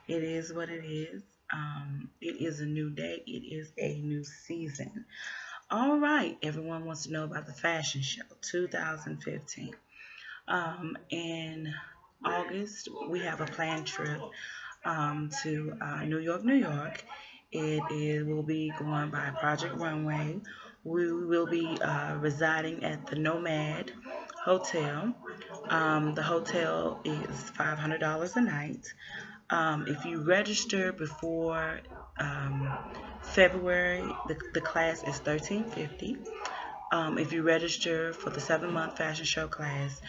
It is what it is. It is a new day. It is a new season. All right, everyone wants to know about the fashion show 2015. In August, we have a planned trip to New York, New York. Will be going by Project Runway. We will be residing at the Nomad Hotel. The hotel is $500 a night. If you register before um, February, the class is $13.50. If you register for the 7-month fashion show class,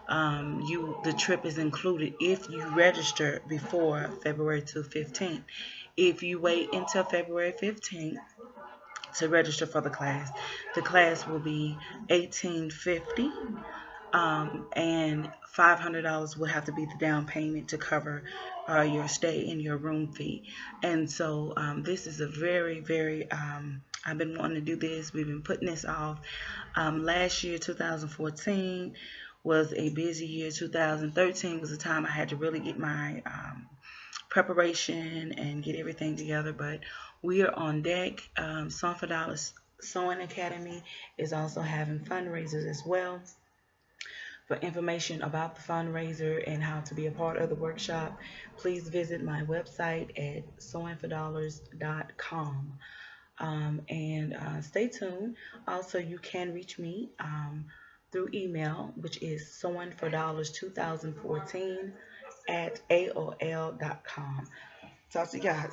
the trip is included if you register before February 15th. If you wait until February 15th to register for the class will be $18.50, and $500 will have to be the down payment to cover your stay and your room fee. And so this is a very I've been wanting to do this. We've been putting this off. Last year, 2014, was a busy year. 2013 was the time I had to really get my preparation and get everything together. But we are on deck. Sewing for Dollars Sewing Academy is also having fundraisers as well. For information about the fundraiser and how to be a part of the workshop, please visit my website at sewingfordollars.com. And stay tuned. Also, you can reach me through email, which is sewingfordollars2014 at AOL.com. Talk to you guys.